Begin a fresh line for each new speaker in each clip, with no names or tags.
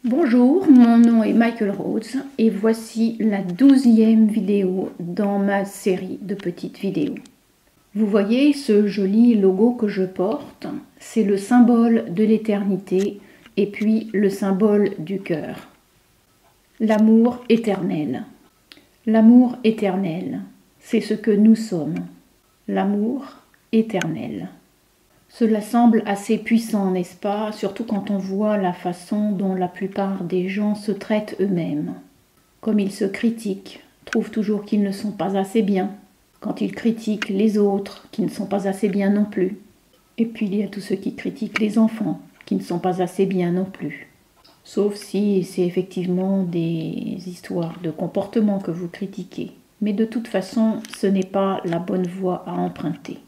Bonjour, mon nom est Michael Rhodes et voici la 12e vidéo dans ma série de petites vidéos. Vous voyez ce joli logo que je porte, c'est le symbole de l'éternité et puis le symbole du cœur. L'amour éternel. L'amour éternel, c'est ce que nous sommes. L'amour éternel. Cela semble assez puissant, n'est-ce pas? Surtout quand on voit la façon dont la plupart des gens se traitent eux-mêmes. Comme ils se critiquent, trouvent toujours qu'ils ne sont pas assez bien. Quand ils critiquent les autres, qui ne sont pas assez bien non plus. Et puis il y a tous ceux qui critiquent les enfants, qui ne sont pas assez bien non plus. Sauf si c'est effectivement des histoires de comportement que vous critiquez. Mais de toute façon, ce n'est pas la bonne voie à emprunter.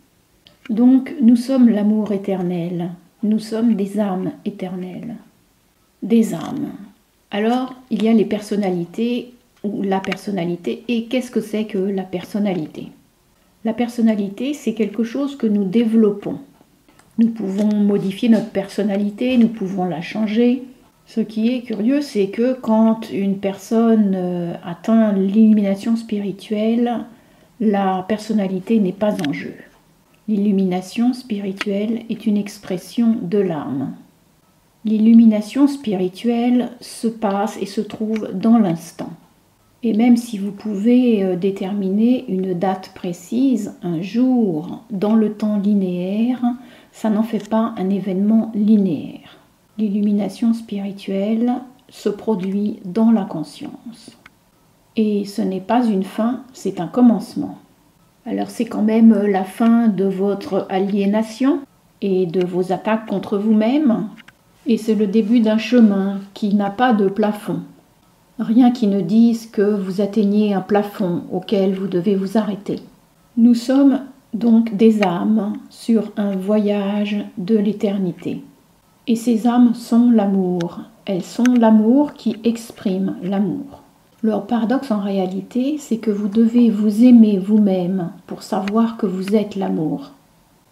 Donc, nous sommes l'amour éternel, nous sommes des âmes éternelles. Des âmes. Alors, il y a les personnalités, ou la personnalité, et qu'est-ce que c'est que la personnalité? La personnalité, c'est quelque chose que nous développons. Nous pouvons modifier notre personnalité, nous pouvons la changer. Ce qui est curieux, c'est que quand une personne atteint l'illumination spirituelle, la personnalité n'est pas en jeu. L'illumination spirituelle est une expression de l'âme. L'illumination spirituelle se passe et se trouve dans l'instant. Et même si vous pouvez déterminer une date précise, un jour, dans le temps linéaire, ça n'en fait pas un événement linéaire. L'illumination spirituelle se produit dans la conscience. Et ce n'est pas une fin, c'est un commencement. Alors c'est quand même la fin de votre aliénation et de vos attaques contre vous-même. Et c'est le début d'un chemin qui n'a pas de plafond. Rien qui ne dise que vous atteignez un plafond auquel vous devez vous arrêter. Nous sommes donc des âmes sur un voyage de l'éternité. Et ces âmes sont l'amour. Elles sont l'amour qui exprime l'amour. Le paradoxe en réalité, c'est que vous devez vous aimer vous-même pour savoir que vous êtes l'amour.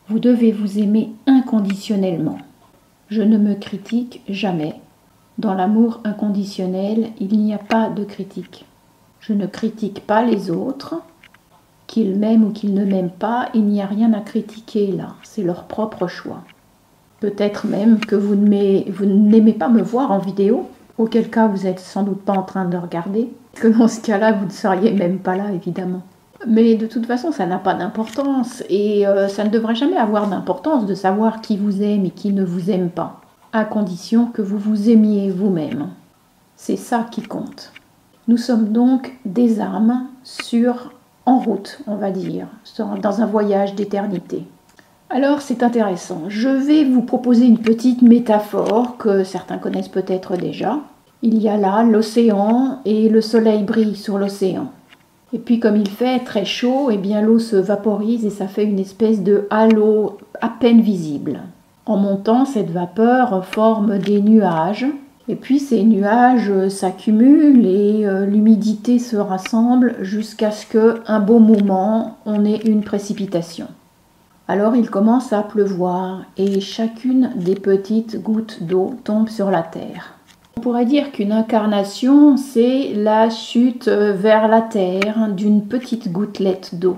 Vous devez vous aimer inconditionnellement. Je ne me critique jamais. Dans l'amour inconditionnel, il n'y a pas de critique. Je ne critique pas les autres. Qu'ils m'aiment ou qu'ils ne m'aiment pas, il n'y a rien à critiquer là. C'est leur propre choix. Peut-être même que vous n'aimez pas me voir en vidéo. Auquel cas, vous n'êtes sans doute pas en train de regarder. Parce que dans ce cas-là, vous ne seriez même pas là, évidemment. Mais de toute façon, ça n'a pas d'importance. Et ça ne devrait jamais avoir d'importance de savoir qui vous aime et qui ne vous aime pas. À condition que vous vous aimiez vous-même. C'est ça qui compte. Nous sommes donc des âmes en route, on va dire, dans un voyage d'éternité. Alors c'est intéressant, je vais vous proposer une petite métaphore que certains connaissent peut-être déjà. Il y a là l'océan et le soleil brille sur l'océan. Et puis comme il fait très chaud, eh bien l'eau se vaporise et ça fait une espèce de halo à peine visible. En montant, cette vapeur forme des nuages. Et puis ces nuages s'accumulent et l'humidité se rassemble jusqu'à ce qu'un beau moment, on ait une précipitation. Alors il commence à pleuvoir et chacune des petites gouttes d'eau tombe sur la terre. On pourrait dire qu'une incarnation, c'est la chute vers la terre d'une petite gouttelette d'eau.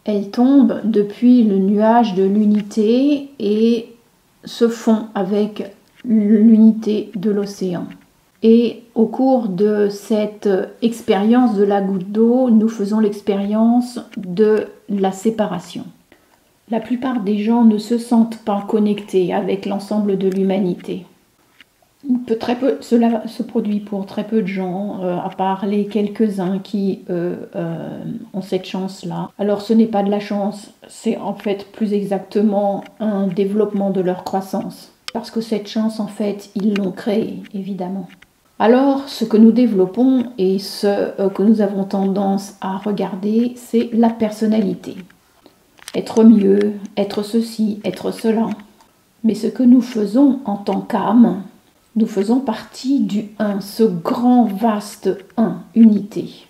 Elle tombe depuis le nuage de l'unité et se fond avec l'unité de l'océan. Et au cours de cette expérience de la goutte d'eau, nous faisons l'expérience de la séparation. La plupart des gens ne se sentent pas connectés avec l'ensemble de l'humanité. Cela se produit pour très peu de gens, à part les quelques-uns qui ont cette chance-là. Alors ce n'est pas de la chance, c'est en fait plus exactement un développement de leur croissance. Parce que cette chance, en fait, ils l'ont créée, évidemment. Alors, ce que nous développons et ce que nous avons tendance à regarder, c'est la personnalité. Être mieux, être ceci, être cela. Mais ce que nous faisons en tant qu'âme, nous faisons partie du un, ce grand vaste un, unité.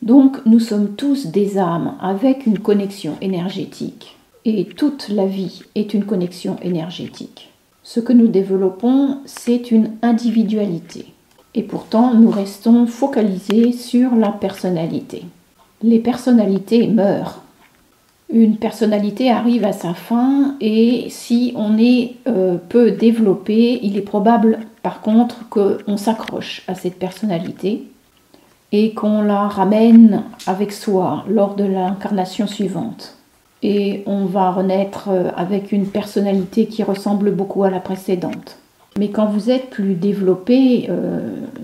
Donc nous sommes tous des âmes avec une connexion énergétique. Et toute la vie est une connexion énergétique. Ce que nous développons, c'est une individualité. Et pourtant, nous restons focalisés sur la personnalité. Les personnalités meurent. Une personnalité arrive à sa fin et si on est peu développé, il est probable par contre qu'on s'accroche à cette personnalité et qu'on la ramène avec soi lors de l'incarnation suivante. Et on va renaître avec une personnalité qui ressemble beaucoup à la précédente. Mais quand vous êtes plus développé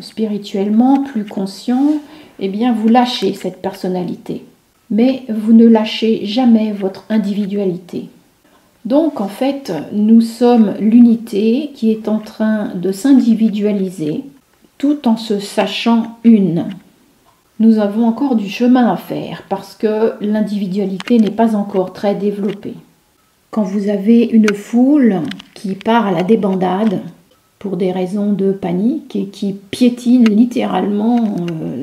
spirituellement, plus conscient, eh bien vous lâchez cette personnalité. Mais vous ne lâchez jamais votre individualité. Donc en fait, nous sommes l'unité qui est en train de s'individualiser tout en se sachant une. Nous avons encore du chemin à faire parce que l'individualité n'est pas encore très développée. Quand vous avez une foule qui part à la débandade pour des raisons de panique et qui piétine littéralement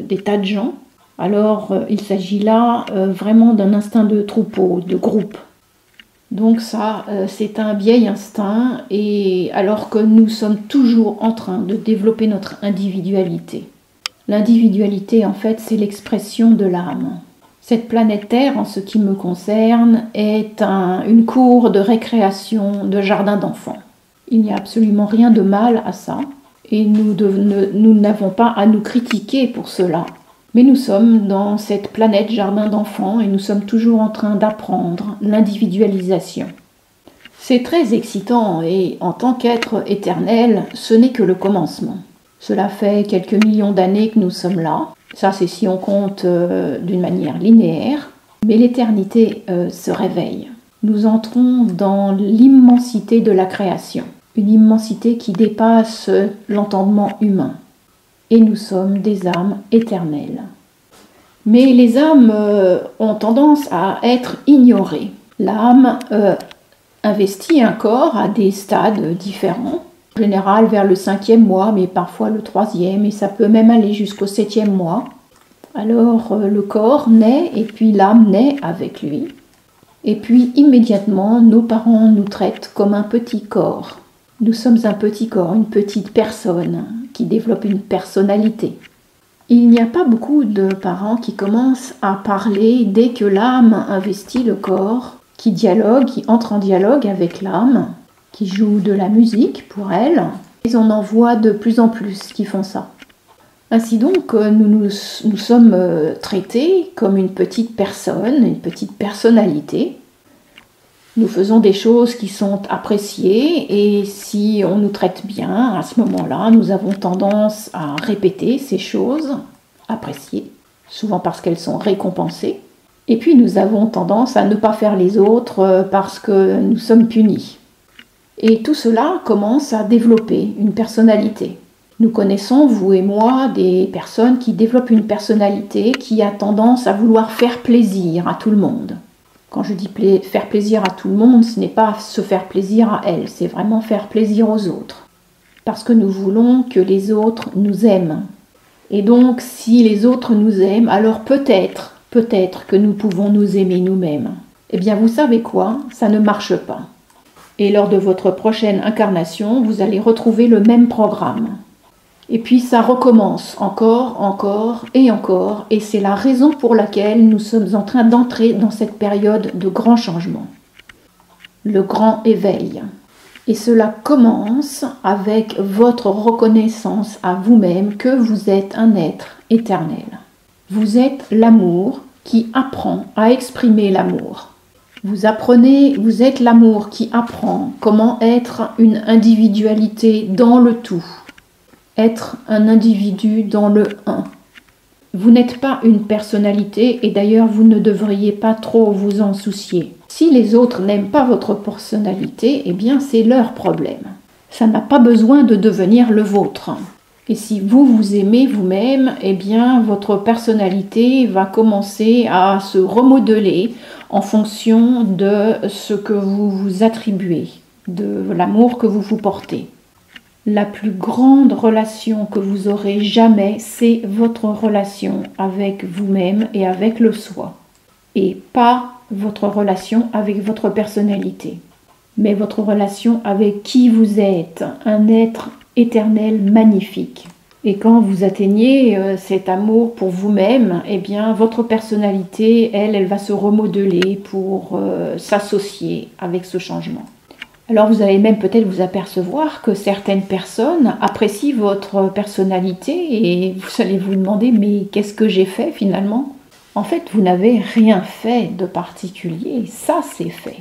des tas de gens, alors il s'agit là vraiment d'un instinct de troupeau, de groupe. Donc ça, c'est un vieil instinct, et alors que nous sommes toujours en train de développer notre individualité. L'individualité, en fait, c'est l'expression de l'âme. Cette planète Terre, en ce qui me concerne, est une cour de récréation, de jardin d'enfants. Il n'y a absolument rien de mal à ça, et nous n'avons pas à nous critiquer pour cela. Mais nous sommes dans cette planète jardin d'enfants et nous sommes toujours en train d'apprendre l'individualisation. C'est très excitant et en tant qu'être éternel, ce n'est que le commencement. Cela fait quelques millions d'années que nous sommes là. Ça, c'est si on compte d'une manière linéaire. Mais l'éternité se réveille. Nous entrons dans l'immensité de la création. Une immensité qui dépasse l'entendement humain. Et nous sommes des âmes éternelles. Mais les âmes ont tendance à être ignorées. L'âme investit un corps à des stades différents, en général vers le 5e mois, mais parfois le 3e, et ça peut même aller jusqu'au 7e mois. Alors le corps naît, et puis l'âme naît avec lui. Et puis immédiatement, nos parents nous traitent comme un petit corps. Nous sommes un petit corps, une petite personne qui développe une personnalité. Il n'y a pas beaucoup de parents qui commencent à parler dès que l'âme investit le corps, qui dialogue, qui entre en dialogue avec l'âme, qui joue de la musique pour elle. Et on en voit de plus en plus qui font ça. Ainsi donc, nous sommes traités comme une petite personne, une petite personnalité. Nous faisons des choses qui sont appréciées et si on nous traite bien, à ce moment-là, nous avons tendance à répéter ces choses appréciées, souvent parce qu'elles sont récompensées. Et puis nous avons tendance à ne pas faire les autres parce que nous sommes punis. Et tout cela commence à développer une personnalité. Nous connaissons, vous et moi, des personnes qui développent une personnalité qui a tendance à vouloir faire plaisir à tout le monde. Quand je dis faire plaisir à tout le monde, ce n'est pas se faire plaisir à elle, c'est vraiment faire plaisir aux autres. Parce que nous voulons que les autres nous aiment. Et donc, si les autres nous aiment, alors peut-être que nous pouvons nous aimer nous-mêmes. Eh bien, vous savez quoi? Ça ne marche pas. Et lors de votre prochaine incarnation, vous allez retrouver le même programme. Et puis ça recommence encore, et c'est la raison pour laquelle nous sommes en train d'entrer dans cette période de grand changement. Le grand éveil. Et cela commence avec votre reconnaissance à vous-même que vous êtes un être éternel. Vous êtes l'amour qui apprend à exprimer l'amour. Vous êtes l'amour qui apprend comment être une individualité dans le tout. Être un individu dans le un. Vous n'êtes pas une personnalité et d'ailleurs vous ne devriez pas trop vous en soucier. Si les autres n'aiment pas votre personnalité, eh bien c'est leur problème. Ça n'a pas besoin de devenir le vôtre. Et si vous vous aimez vous-même, eh bien votre personnalité va commencer à se remodeler en fonction de ce que vous vous attribuez, de l'amour que vous vous portez. La plus grande relation que vous aurez jamais, c'est votre relation avec vous-même et avec le soi. Et pas votre relation avec votre personnalité, mais votre relation avec qui vous êtes, un être éternel magnifique. Et quand vous atteignez cet amour pour vous-même, eh bien, votre personnalité, elle va se remodeler pour s'associer avec ce changement. Alors vous allez même peut-être vous apercevoir que certaines personnes apprécient votre personnalité et vous allez vous demander mais qu'est-ce que j'ai fait finalement? En fait, vous n'avez rien fait de particulier, ça c'est fait.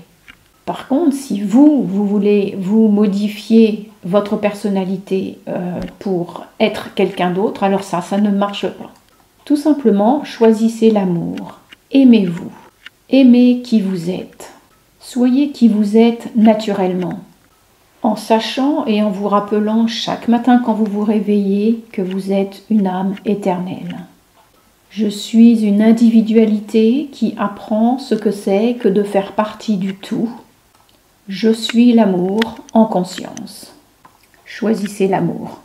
Par contre, si vous voulez vous modifier votre personnalité pour être quelqu'un d'autre, alors ça ne marche pas. Tout simplement, choisissez l'amour. Aimez-vous. Aimez qui vous êtes. Soyez qui vous êtes naturellement. En sachant et en vous rappelant chaque matin quand vous vous réveillez que vous êtes une âme éternelle. Je suis une individualité qui apprend ce que c'est que de faire partie du tout. Je suis l'amour en conscience. Choisissez l'amour.